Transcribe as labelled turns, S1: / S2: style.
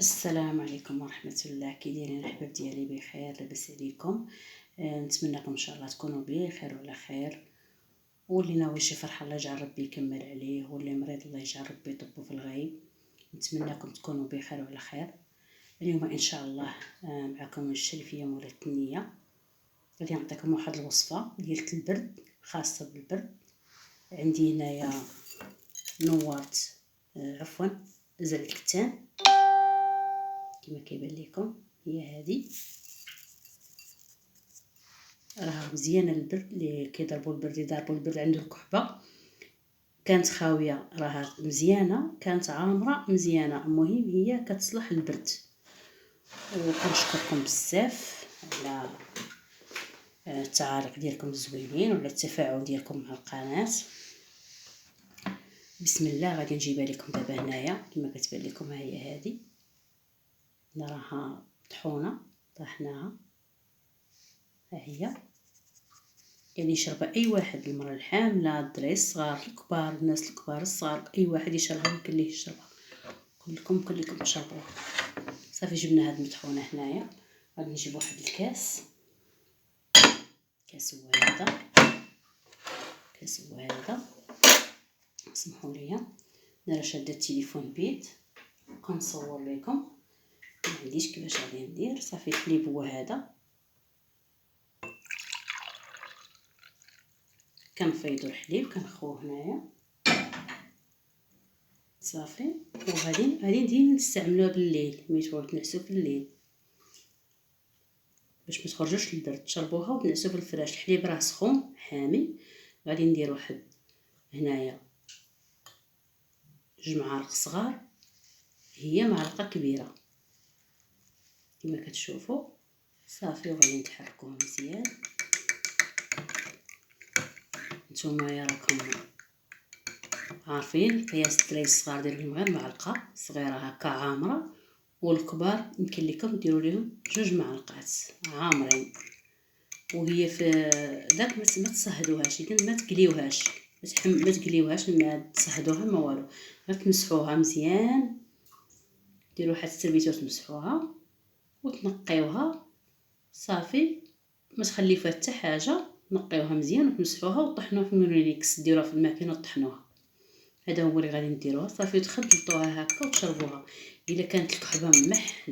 S1: السلام عليكم ورحمة الله. كي دايرين الاحباب ديالي؟ بخير؟ لاباس عليكم؟ نتمنىكم ان شاء الله تكونوا بخير وعلى خير، واللي ناوي شي فرحه الله يجعل ربي يكمل عليه، واللي مريض الله يجعل ربي يطبو في الغيب. نتمنىكم تكونوا بخير وعلى خير. اليوم ان شاء الله معكم الشريفيه مولات النيه. غادي نعطيكم واحد الوصفه ديال البرد، خاصه بالبرد. عندي هنايا نوارت زرع الكتان كما كيبان لكم، هي هذه راه مزيانه للبرد. اللي كيضربوا البرد يضربوا البرد عنده الكحبه، كانت خاويه راه مزيانه، كانت عامره مزيانه، المهم هي كتصلح للبرد. وكنشكركم بزاف على التعاليق ديالكم الزوينين وعلى التفاعل ديالكم مع القناه. بسم الله. غادي نجيبها لكم دابا هنايا كما كتبان لكم. ها هي هذه راها طحونه، طحناها. ها هي يعني يشربها اي واحد، المراه الحامله، الدراري الصغار، الكبار، الناس الكبار الصغار، اي واحد يشربها يمكن ليه يشربها. كلكم تشربوها. صافي جبنا هاد المطحونه هنايا. غادي نجيب واحد الكاس، كاس هو هذا. سمحوا لي، انا شاده التليفون بيد كنصور لكم، ما عنديش كيفاش غادي ندير. صافي الحليب هو هذا، كنفيضوا الحليب كنخوه هنايا صافي. وغادي نستعملوها بالليل، ملي تنعسوا في الليل باش ما تخرجوش للبرد، تشربوها وتنعسوا في الفراش. الحليب راه سخون حامي. غادي ندير واحد هنايا 2 معالق صغار، هي معلقه كبيره كما كتشوفوا صافي. وغادي نتحركوها مزيان. نتوما يا راكم عارفين قياس الدراري الصغار ديروا غير معلقه صغيره هكا عامره، والكبار يمكن لكم ديروا لهم 2 معلقات عامرين. وهي في داك ما تصهدوهاش، لكن ما تقليوهاش، ما تقليوهاش، ما تصهدوها ما والو، غير تمسحوها مزيان. ديروا واحد السربيته وتمسحوها وتنقيوها صافي. ما تخليو فيها حتى حاجه، نقيوها مزيان وتمسحوها وطحنوها في الميريكس، ديروها في الماكينه وطحنوها. هذا هو اللي غادي نديروها صافي. تخلطوها هكا وتشربوها. الا كانت الكحبه ملح